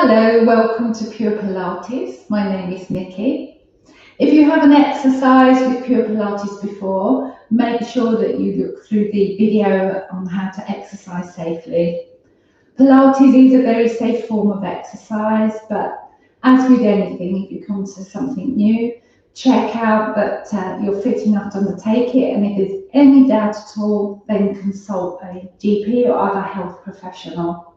Hello, welcome to Pure Pilates. My name is Nikki. If you haven't exercised with Pure Pilates before, make sure that you look through the video on how to exercise safely. Pilates is a very safe form of exercise, but as with anything, if you come to something new, check out that you're fit enough to undertake it, and if there's any doubt at all, then consult a GP or other health professional.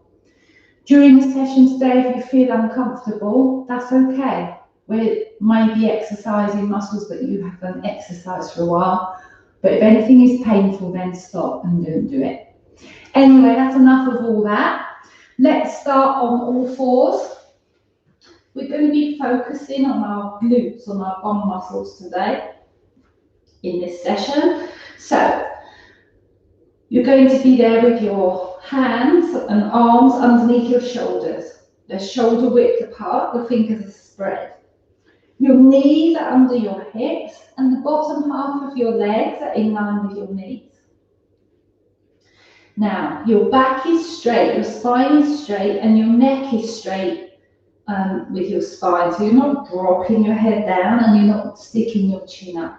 During the session today, if you feel uncomfortable, that's okay. We may be exercising muscles that you haven't exercised for a while, but if anything is painful, then stop and don't do it. Anyway, that's enough of all that. Let's start on all fours. We're going to be focusing on our glutes, on our bum muscles today in this session. So, you're going to be there with your hands and arms underneath your shoulders. They're shoulder width apart, your fingers are spread. Your knees are under your hips and the bottom half of your legs are in line with your knees. Now, your back is straight, your spine is straight and your neck is straight with your spine. So you're not dropping your head down and you're not sticking your chin up.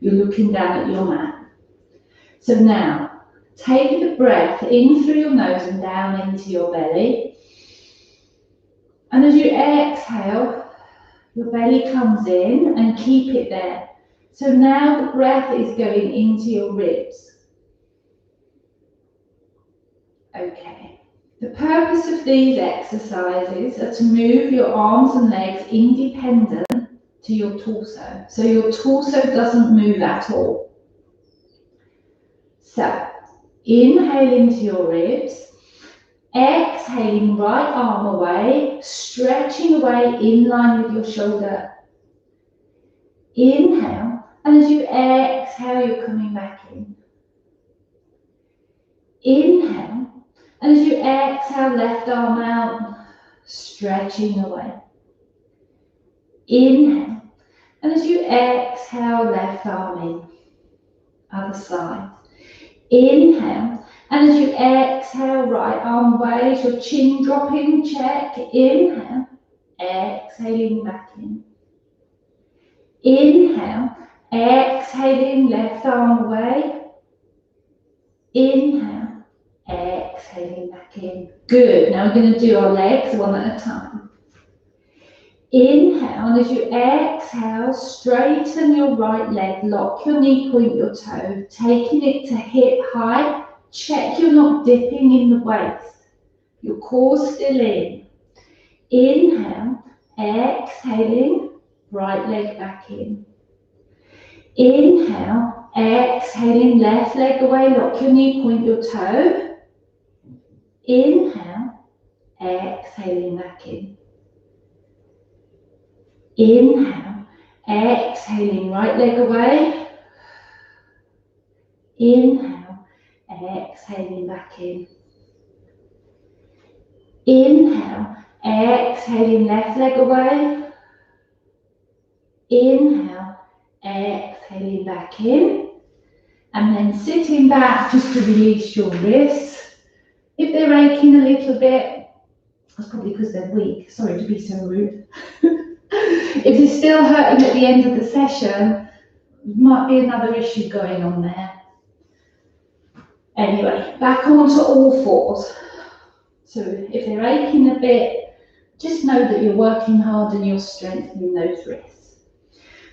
You're looking down at your mat. So now, take the breath in through your nose and down into your belly. And as you exhale, your belly comes in and keep it there. So now the breath is going into your ribs. Okay. The purpose of these exercises are to move your arms and legs independent to your torso. So your torso doesn't move at all. So, inhale into your ribs, exhaling right arm away, stretching away in line with your shoulder. Inhale, and as you exhale, you're coming back in. Inhale, and as you exhale, left arm out, stretching away. Inhale, and as you exhale, left arm in. Other side. Inhale, and as you exhale, right arm waves, your chin dropping, check. Inhale, exhaling back in. Inhale, exhaling, left arm away. Inhale, exhaling back in. Good. Now we're going to do our legs one at a time. Inhale, and as you exhale, straighten your right leg, lock your knee, point your toe, taking it to hip height. Check you're not dipping in the waist. Your core's still in. Inhale, exhaling, right leg back in. Inhale, exhaling, left leg away, lock your knee, point your toe. Inhale, exhaling back in. Inhale, exhaling, right leg away. Inhale, exhaling back in. Inhale, exhaling, left leg away. Inhale, exhaling back in. And then sitting back just to release your wrists. If they're aching a little bit, that's probably because they're weak. Sorry to be so rude. If you're still hurting at the end of the session, might be another issue going on there. Anyway, back onto all fours. So if they're aching a bit, just know that you're working hard and you're strengthening those wrists.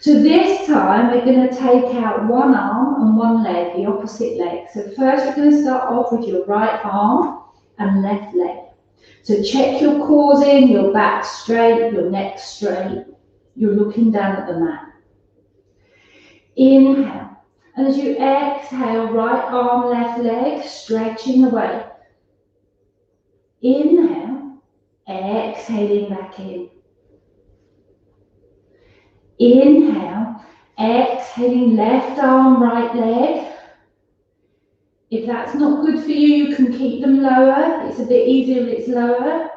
So this time we're going to take out one arm and one leg, the opposite leg. So first we're going to start off with your right arm and left leg. So check your cores in, your back straight, your neck straight. You're looking down at the mat. Inhale, and as you exhale, right arm, left leg, stretching away. Inhale, exhaling back in. Inhale, exhaling, left arm, right leg. If that's not good for you, you can keep them lower. It's a bit easier if it's lower.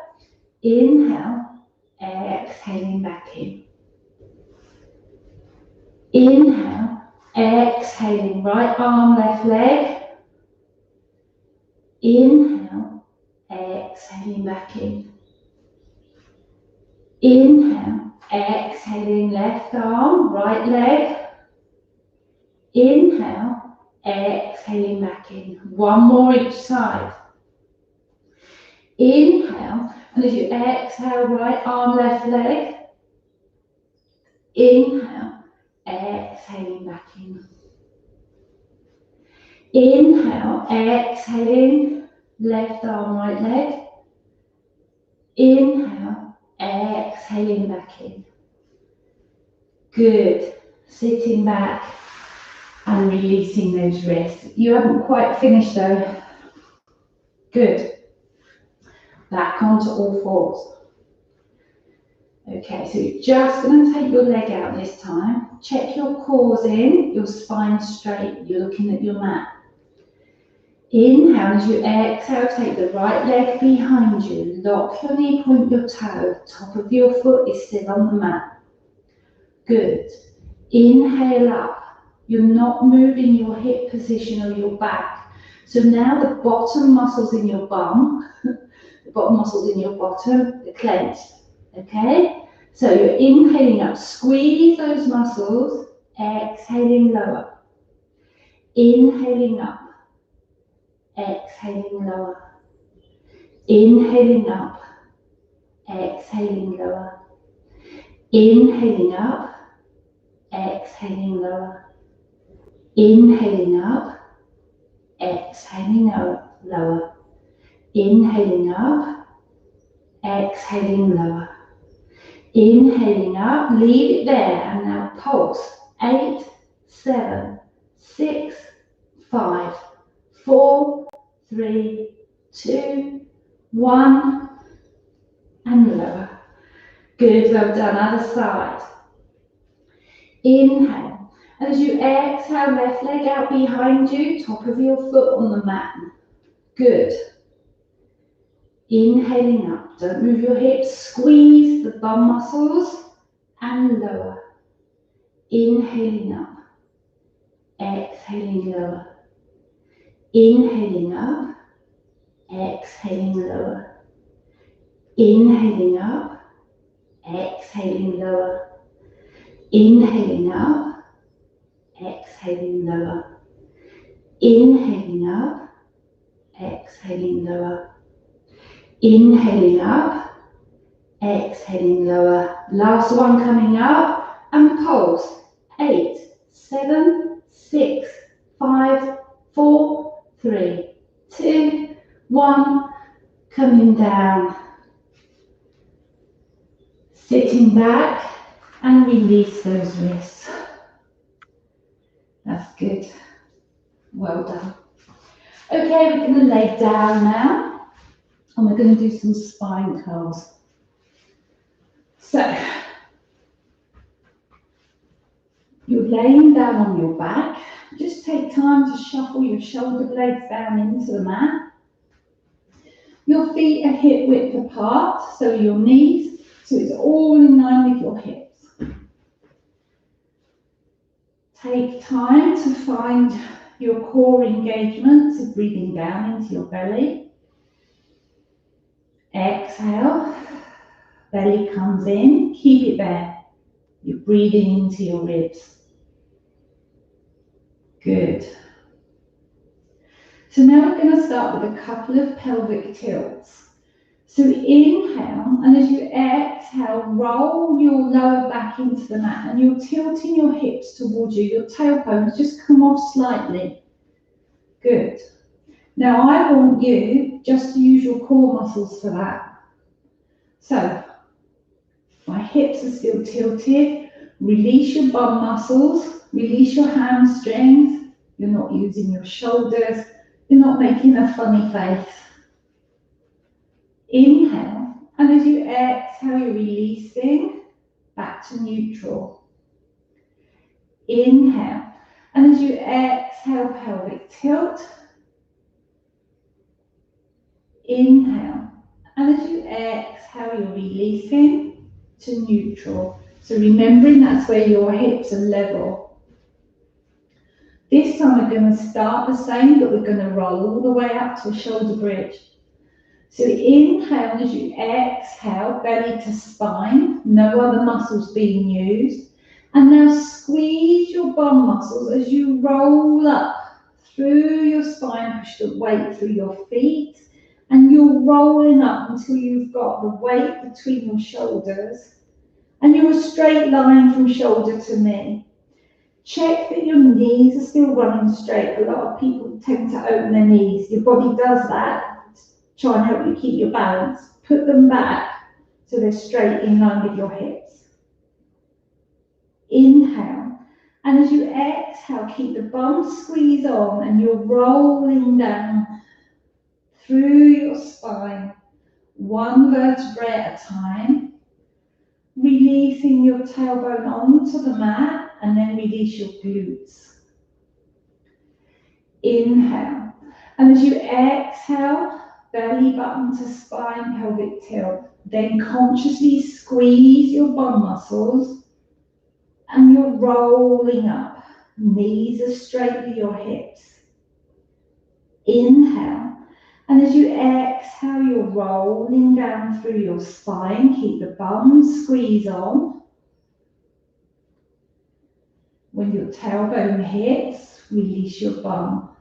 Inhale, exhaling back in. Inhale, exhaling, right arm, left leg. Inhale, exhaling back in. Inhale, exhaling left arm, right leg. Inhale, exhaling back in. One more each side. Inhale, and as you exhale, right arm, left leg. Inhale, exhaling back in. Inhale, exhaling, left arm, right leg. Inhale, exhaling back in. Good. Sitting back and releasing those wrists. You haven't quite finished though. Good. Back onto all fours. Okay, so you're just going to take your leg out this time. Check your cores in, your spine straight. You're looking at your mat. Inhale, as you exhale, take the right leg behind you. Lock your knee, point your toe. Top of your foot is still on the mat. Good. Inhale up. You're not moving your hip position or your back. So now the bottom muscles in your bum, the bottom muscles in your bottom, are clenched. Okay? So you're inhaling up. Squeeze those muscles. Exhaling lower. Inhaling up. Exhaling lower. Inhaling up. Exhaling lower. Inhaling up. Exhaling lower. Inhaling up. Exhaling lower. Inhaling up. Exhaling lower. Inhaling up. Leave it there. And now pulse. 8, 7, 6, 5, 4, 3, 2, 1, and lower. Good, well done. Other side. Inhale. And as you exhale, left leg out behind you, top of your foot on the mat. Good. Inhaling up. Don't move your hips. Squeeze the bum muscles and lower. Inhaling up. Exhaling lower. Inhaling up. Exhaling lower. Inhaling up. Exhaling lower. Inhaling up. Exhaling lower. Inhaling up. Exhaling lower. Inhaling up. Exhaling lower. Last one coming up. And pulse. 8, 7, 6, 5, 4, 3, 2, 1. Coming down. Sitting back and release those wrists. That's good. Well done. Okay, we're going to lay down now and we're going to do some spine curls. So, you're laying down on your back. Just take time to shuffle your shoulder blades down into the mat. Your feet are hip width apart, so your knees, so it's all in line with your hips. Take time to find your core engagement, so breathing down into your belly. Exhale, belly comes in, keep it there. You're breathing into your ribs. Good. So now we're going to start with a couple of pelvic tilts. So inhale, and as you exhale, roll your lower back into the mat, and you're tilting your hips towards you. Your tailbones just come off slightly. Good. Now I want you just to use your core muscles for that. So my hips are still tilted. Release your bum muscles. Release your hamstrings. You're not using your shoulders. You're not making a funny face. Inhale, and as you exhale, you're releasing back to neutral. Inhale, and as you exhale, pelvic tilt. Inhale, and as you exhale, you're releasing to neutral. So remembering that's where your hips are level. This time we're going to start the same, but we're going to roll all the way up to a shoulder bridge. So inhale, as you exhale, belly to spine, no other muscles being used. And now squeeze your bum muscles as you roll up through your spine, push the weight through your feet, and you're rolling up until you've got the weight between your shoulders, and you're a straight line from shoulder to knee. Check that your knees are still running straight. A lot of people tend to open their knees. Your body does that. Try and help you keep your balance. Put them back so they're straight in line with your hips. Inhale. And as you exhale, keep the bum squeeze on and you're rolling down through your spine, one vertebrae at a time, releasing your tailbone onto the mat and then release your glutes. Inhale. And as you exhale, belly button to spine, pelvic tilt. Then consciously squeeze your bum muscles and you're rolling up. Knees are straight with your hips. Inhale. And as you exhale, you're rolling down through your spine. Keep the bum squeeze on. When your tailbone hits, release your bum.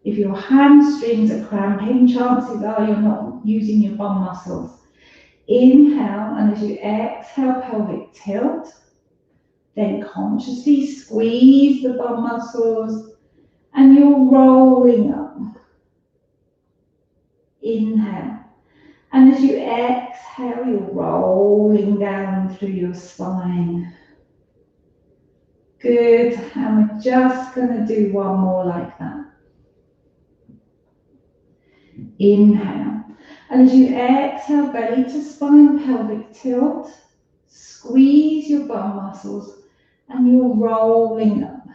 If your hamstrings are cramping, chances are you're not using your bum muscles. Inhale, and as you exhale, pelvic tilt. Then consciously squeeze the bum muscles, and you're rolling up. Inhale. And as you exhale, you're rolling down through your spine. Good. And we're just going to do one more like that. Inhale. And as you exhale, belly to spine, pelvic tilt. Squeeze your bum muscles and you're rolling up.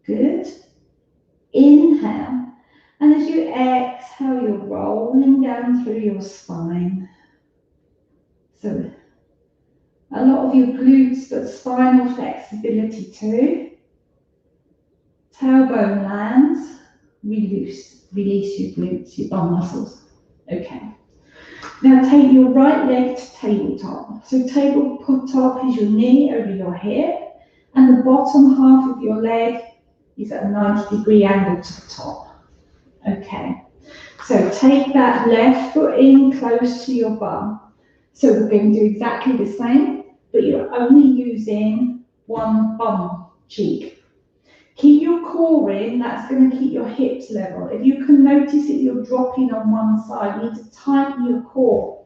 Good. Inhale. And as you exhale, you're rolling down through your spine. So a lot of your glutes, but spinal flexibility too. Tailbone lands. Release your glutes, your bum muscles. Okay. Now take your right leg to tabletop. So tabletop is your knee over your hip, and the bottom half of your leg is at a 90-degree angle to the top. Okay. So take that left foot in close to your bum. So we're going to do exactly the same, but you're only using one bum cheek. Keep your core in, that's going to keep your hips level. If you can notice that you're dropping on one side, you need to tighten your core.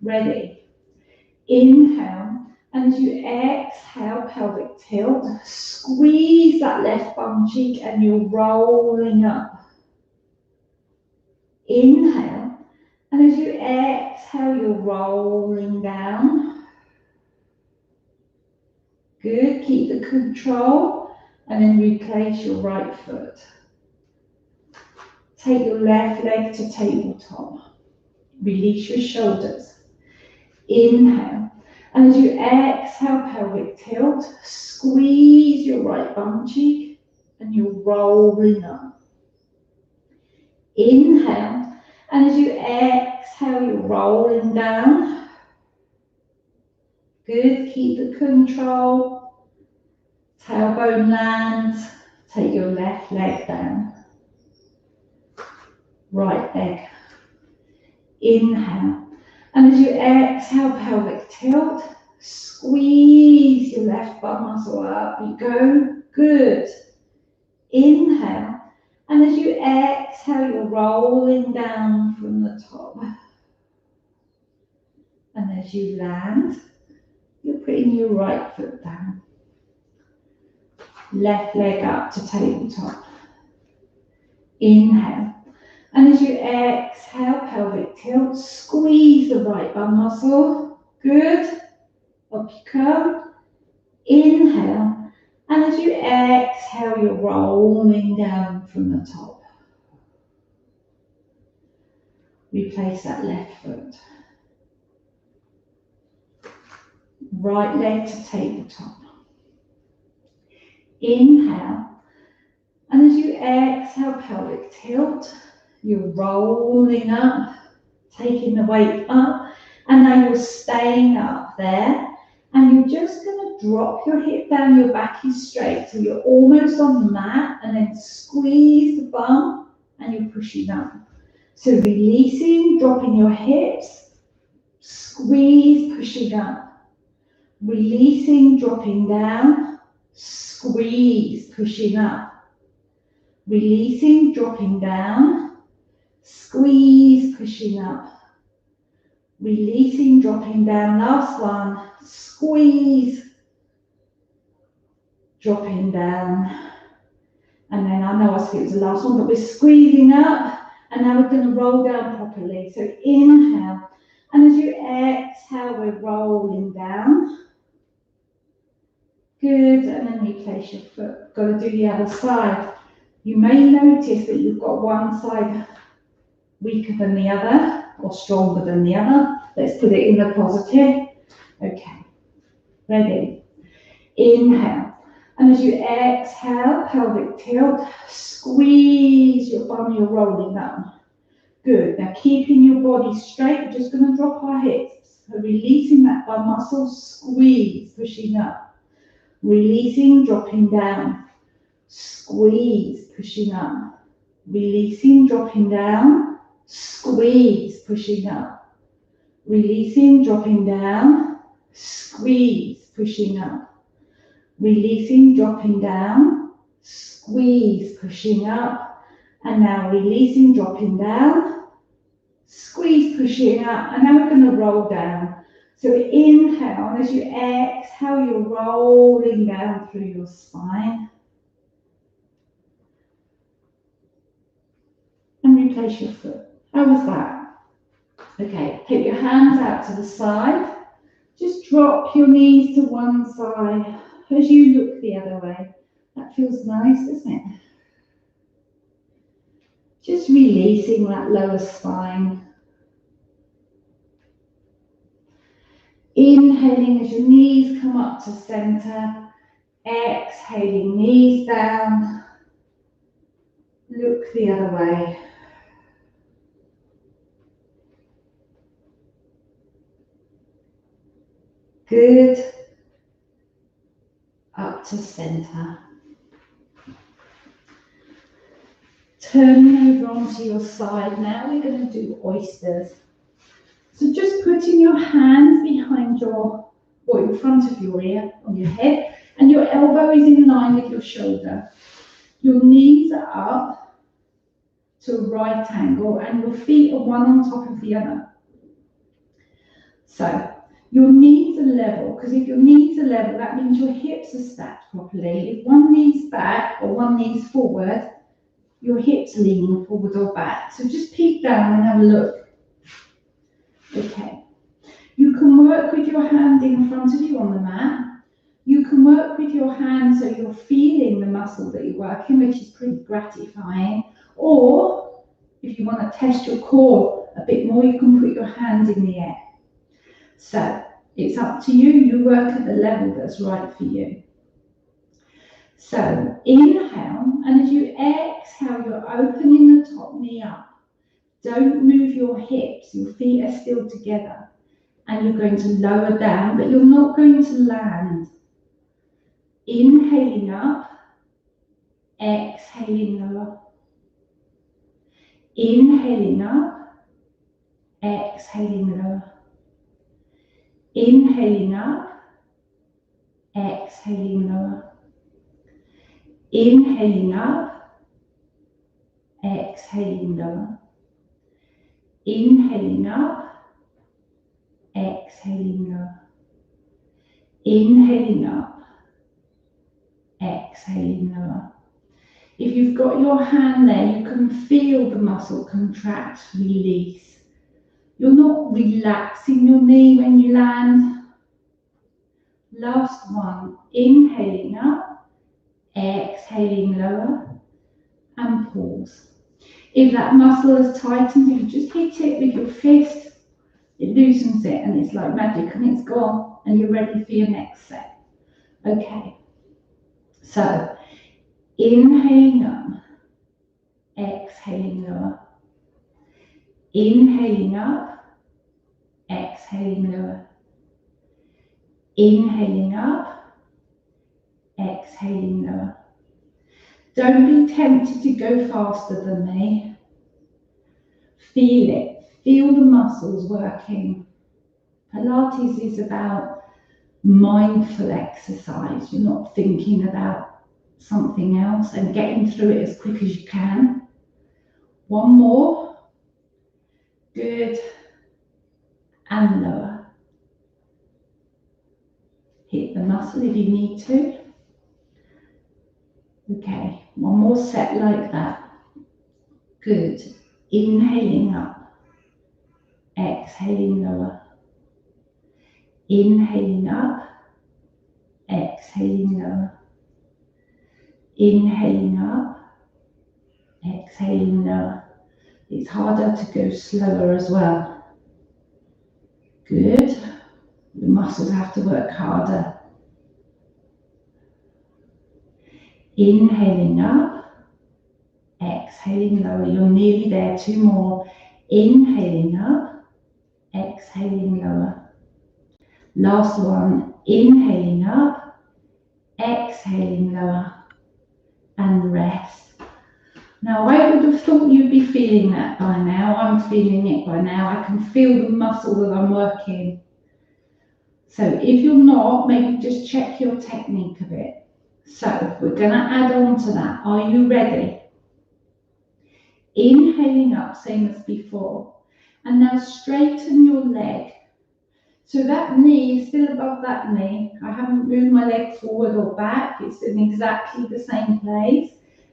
Ready? Inhale, and as you exhale, pelvic tilt, squeeze that left bum cheek and you're rolling up. Inhale, and as you exhale, you're rolling down. Good, keep the control. And then replace your right foot. Take your left leg to tabletop. Release your shoulders. Inhale. And as you exhale, pelvic tilt, squeeze your right bum cheek and you're rolling up. Inhale. And as you exhale, you're rolling down. Good, keep the control. Tailbone lands, take your left leg down. Right leg. Inhale. And as you exhale, pelvic tilt, squeeze your left bum muscle up. You go. Good. Inhale. And as you exhale, you're rolling down from the top. And as you land, you're putting your right foot down. Left leg up to tabletop. Inhale. And as you exhale, pelvic tilt, squeeze the right bum muscle. Good. Up you come. Inhale. And as you exhale, you're rolling down from the top. Replace that left foot. Right leg to tabletop. Inhale, and as you exhale, pelvic tilt, You're rolling up, taking the weight up, and now you're staying up there. And you're just going to drop your hip down, your back is straight, so you're almost on the mat, and then squeeze the bum, and you're pushing up. So releasing, dropping your hips, squeeze, pushing up. Releasing, dropping down, squeeze, pushing up. Releasing, dropping down, squeeze, pushing up. Releasing, dropping down, last one, squeeze, dropping down. And then I know I skipped the last one, but we're squeezing up, and now we're going to roll down properly. So inhale, and as you exhale, we're rolling down. Good, and then replace your foot. Got to do the other side. You may notice that you've got one side weaker than the other, or stronger than the other. Let's put it in the positive. Okay, ready? Inhale, and as you exhale, pelvic tilt, squeeze your bum, you're rolling up. Good, now keeping your body straight, we're just going to drop our hips. So releasing that bum muscle, squeeze, pushing up. Releasing, dropping down, squeeze, pushing up. Releasing, dropping down, squeeze, pushing up. Releasing, dropping down, squeeze, pushing up. Releasing, dropping down, squeeze, pushing up. And now releasing, dropping down, squeeze, pushing up. And now we're going to roll down. So inhale, and as you exhale, you're rolling down through your spine. And replace your foot. How was that? Okay, keep your hands out to the side. Just drop your knees to one side as you look the other way. That feels nice, doesn't it? Just releasing that lower spine. Inhaling as your knees come up to center. Exhaling, knees down. Look the other way. Good. Up to center. Turning over onto your side now, we're going to do oysters. So just putting your hands behind your, or in front of your ear, on your head, and your elbow is in line with your shoulder. Your knees are up to a right angle, and your feet are one on top of the other. So your knees are level, because if your knees are level, that means your hips are stacked properly. If one knee's back or one knee's forward, your hips are leaning forward or back. So just peek down and have a look. Okay. You can work with your hand in front of you on the mat. You can work with your hand so you're feeling the muscle that you're working, which is pretty gratifying. Or if you want to test your core a bit more, you can put your hands in the air. So it's up to you. You work at the level that's right for you. So inhale, and as you exhale, you're opening the top knee up. Don't move your hips. Your feet are still together. And you're going to lower down, but you're not going to land. Inhaling up, exhaling lower. Inhaling up, exhaling lower. Inhaling up, exhaling lower. Inhaling up, exhaling lower. Inhaling up, exhaling lower. Inhaling up, exhaling lower. If you've got your hand there, you can feel the muscle contract, release. You're not relaxing your knee when you land. Last one, inhaling up, exhaling lower, and pause. If that muscle is tightened, you just hit it with your fist, it loosens it, and it's like magic, and it's gone, and you're ready for your next set. Okay, so inhaling up, exhaling lower. Inhaling up, exhaling lower. Inhaling up, exhaling lower. Don't be tempted to go faster than me. Feel it. Feel the muscles working. Pilates is about mindful exercise. You're not thinking about something else and getting through it as quick as you can. One more. Good. And lower. Hit the muscle if you need to. Okay, one more set like that. Good. Inhaling up. Exhaling lower. Inhaling up. Exhaling lower. Inhaling up. Exhaling lower. It's harder to go slower as well. Good. The muscles have to work harder. Inhaling up, exhaling lower. You're nearly there. Two more. Inhaling up, exhaling lower. Last one. Inhaling up, exhaling lower. And rest. Now, I would have thought you'd be feeling that by now. I'm feeling it by now. I can feel the muscle that I'm working. So if you're not, maybe just check your technique a bit. So we're going to add on to that. Are you ready? Inhaling up, same as before. And now straighten your leg. So that knee is still above that knee. I haven't moved my leg forward or back. It's in exactly the same place.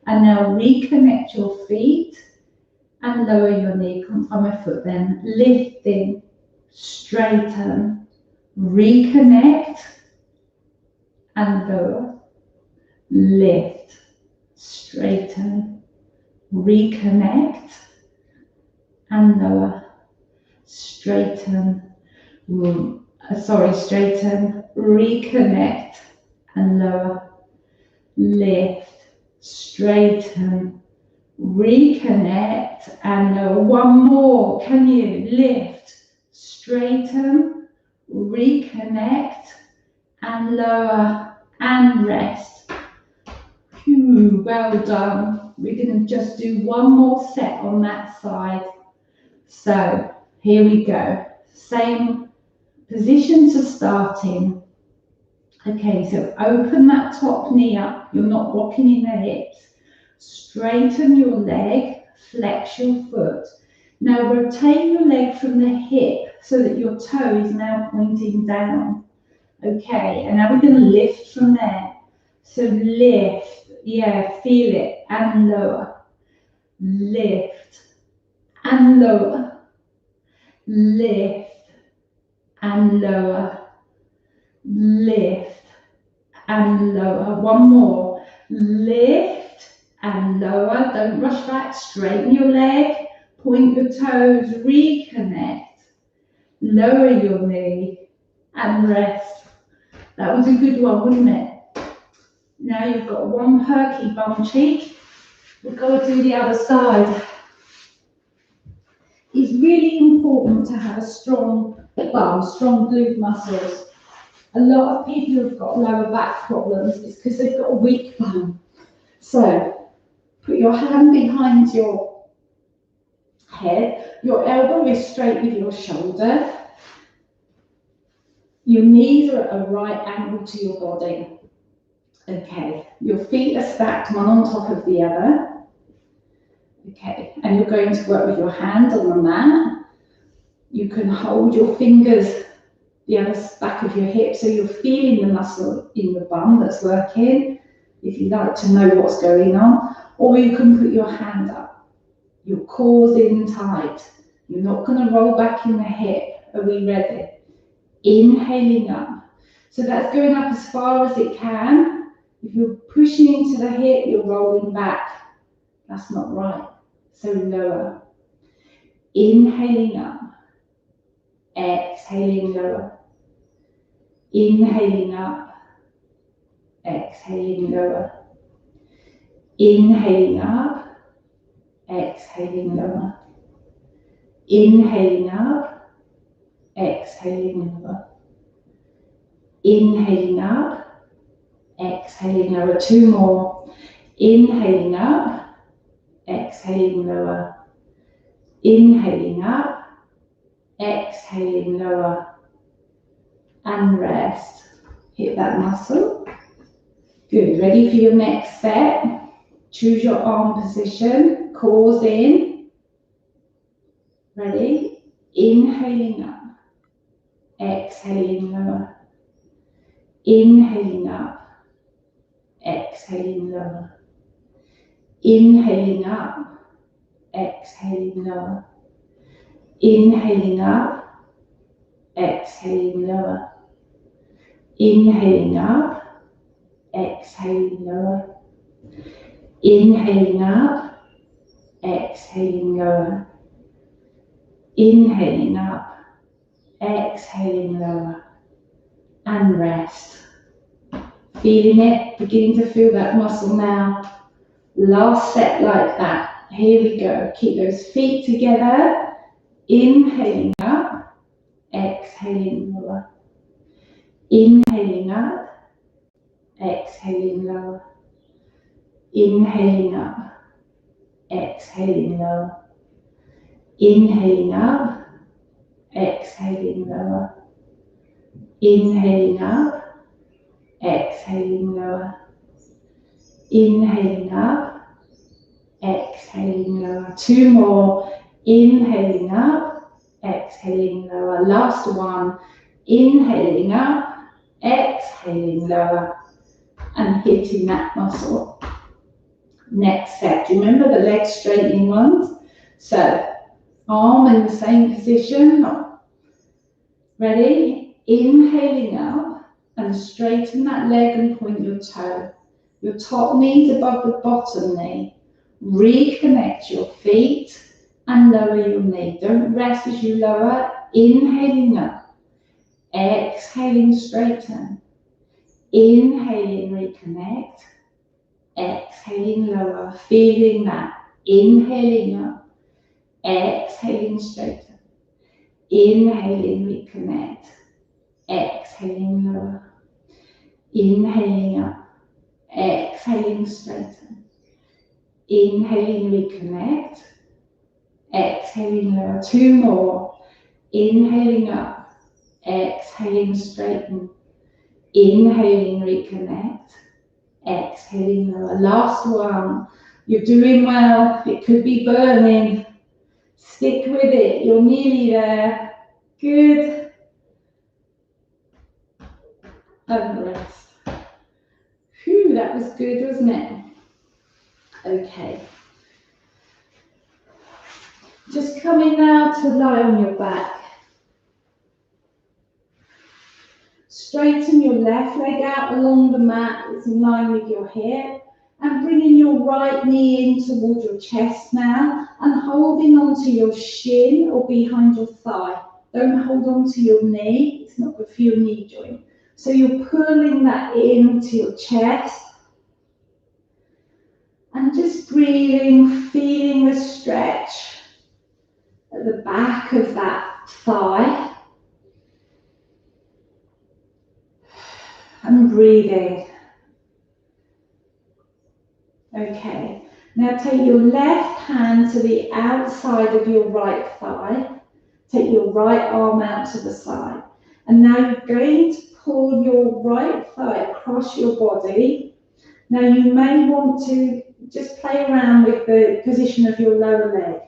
And now reconnect your feet and lower your knee. Come on my foot then. Lifting, straighten, reconnect and lower. Lift, straighten, reconnect and lower. Straighten, straighten, reconnect and lower. Lift, straighten, reconnect and lower. One more. Can you lift, straighten, reconnect and lower and rest. Phew, well done. We're going to just do one more set on that side. So here we go. Same position to start in. Okay, so open that top knee up. You're not rocking in the hips. Straighten your leg, flex your foot. Now rotate your leg from the hip so that your toe is now pointing down. Okay, and now we're going to lift from there. So lift, yeah, feel it, and lower. Lift, and lower. Lift, and lower. Lift, and lower. One more. Lift, and lower. Don't rush back, straighten your leg. Point your toes, reconnect. Lower your knee, and rest. That was a good one, wasn't it? Now you've got one perky bum cheek. We've got to do the other side. It's really important to have a strong bum, strong glute muscles. A lot of people who've got lower back problems is because they've got a weak bum. So put your hand behind your head. Your elbow is straight with your shoulder. Your knees are at a right angle to your body. Okay, your feet are stacked one on top of the other. Okay, and you're going to work with your hand on the mat. You can hold your fingers the other back of your hip so you're feeling the muscle in the bum that's working, if you like to know what's going on. Or you can put your hand up. Your core's in tight. You're not going to roll back in the hip. Are we ready? Inhaling up. So that's going up as far as it can. If you're pushing into the hip, you're rolling back. That's not right. So lower. Inhaling up. Exhaling lower. Inhaling up. Exhaling lower. Inhaling up. Exhaling lower. Inhaling up, exhaling lower. Inhaling up, exhaling lower. 2 more. Inhaling up, exhaling lower. Inhaling up, exhaling lower. And rest. Hit that muscle. Good. Ready for your next set? Choose your arm position. Cores in. Ready? Inhaling up, exhaling lower. Inhaling up, exhaling lower. Inhaling up, exhaling lower. Inhaling up, exhaling lower. Inhaling up, exhaling lower. Inhaling up, exhaling lower. Inhaling up, exhaling lower. And rest. Feeling it, beginning to feel that muscle now. Last set like that. Here we go. Keep those feet together. Inhaling up, exhaling lower. Inhaling up, exhaling lower. Inhaling up, exhaling lower. Inhaling up, exhaling lower. Inhaling up, exhaling lower. Inhaling up, exhaling lower. 2 more. Inhaling up, exhaling lower. Last one. Inhaling up, exhaling lower. And hitting that muscle. Next set. Do you remember the leg straightening ones? So, arm in the same position. Ready? Inhaling up and straighten that leg and point your toe. Your top knee's above the bottom knee. Reconnect your feet and lower your knee. Don't rest as you lower. Inhaling up. Exhaling, straighten. Inhaling, reconnect. Exhaling, lower. Feeling that. Inhaling up. Exhaling, straighten. Inhaling, reconnect. Exhaling, lower. Inhaling up. Exhaling, straighten. Inhaling, reconnect. Exhaling, lower. 2 more. Inhaling up. Exhaling, straighten. Inhaling, reconnect. Exhaling, lower. Last one. You're doing well. It could be burning. Stick with it. You're nearly there. Good. And rest. Phew, that was good, wasn't it? Okay. Just coming now to lie on your back. Straighten your left leg out along the mat. It's in line with your hip. And bringing your right knee in towards your chest now. And holding onto your shin or behind your thigh. Don't hold onto your knee. It's not good for your knee joint. So you're pulling that into your chest. And just breathing, feeling the stretch at the back of that thigh. And breathing. Okay, now take your left hand to the outside of your right thigh. Take your right arm out to the side. And now you're going to pull your right thigh across your body. Now you may want to just play around with the position of your lower leg.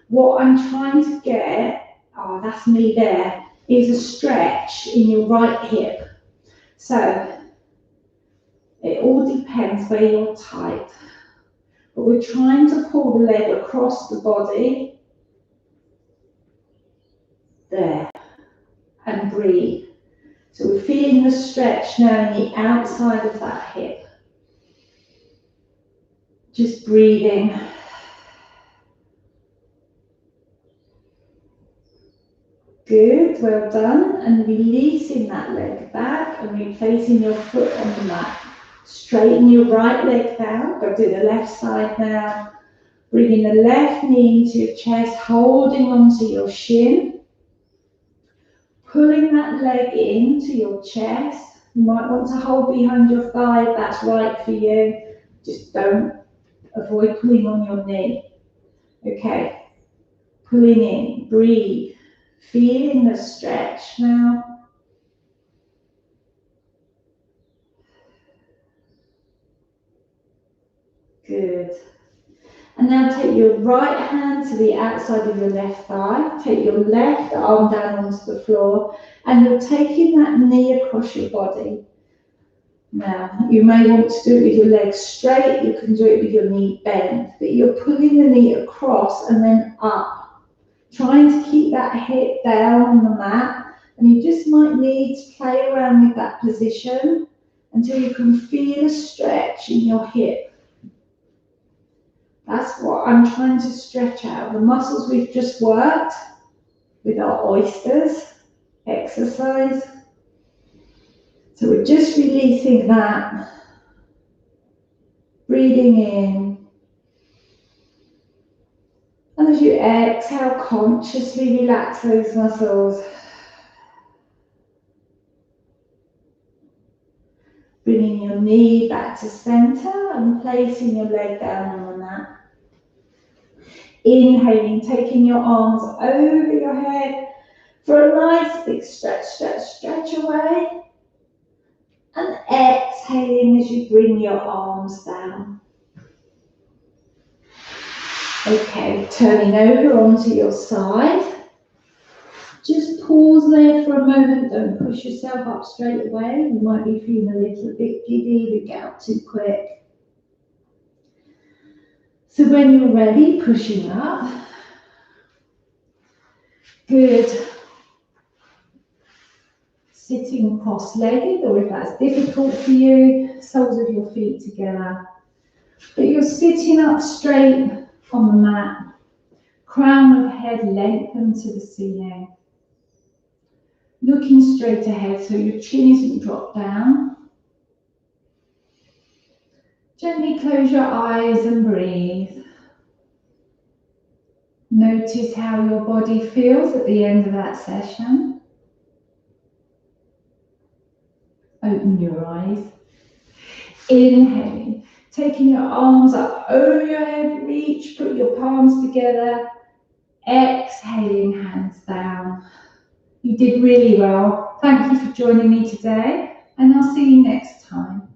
What I'm trying to get, that's me there, is a stretch in your right hip. So it all depends where you're tight. But we're trying to pull the leg across the body. There. And breathe. So we're feeling the stretch now in the outside of that hip. Just breathing. Good, well done. And releasing that leg back and replacing your foot on the mat. Straighten your right leg down. Go to the left side now. Bringing the left knee into your chest, holding onto your shin. Pulling that leg into your chest. You might want to hold behind your thigh if that's right for you. Just don't avoid pulling on your knee. Okay. Pulling in, breathe. Feeling the stretch now. Good. And now take your right hand to the outside of your left thigh. Take your left arm down onto the floor. And you're taking that knee across your body. Now, you may want to do it with your legs straight. You can do it with your knee bent. But you're pulling the knee across and then up. Trying to keep that hip down on the mat. And you just might need to play around with that position until you can feel a stretch in your hip. That's what I'm trying to stretch out. The muscles we've just worked with our oysters exercise. So we're just releasing that. Breathing in. And as you exhale, consciously relax those muscles. Bringing your knee back to center and placing your leg down on the mat. Inhaling, taking your arms over your head for a nice big stretch, stretch away. And exhaling as you bring your arms down. Okay, turning over onto your side. Just pause there for a moment. Don't push yourself up straight away. You might be feeling a little bit giddy if you get up too quick. So when you're ready, pushing up. Good. Sitting cross-legged, or if that's difficult for you, soles of your feet together. But you're sitting up straight on the mat. Crown of head lengthened to the ceiling. Looking straight ahead so your chin isn't dropped down. Gently close your eyes and breathe. Notice how your body feels at the end of that session. Open your eyes. Inhaling, taking your arms up over your head, reach, put your palms together. Exhaling, hands down. You did really well. Thank you for joining me today, and I'll see you next time.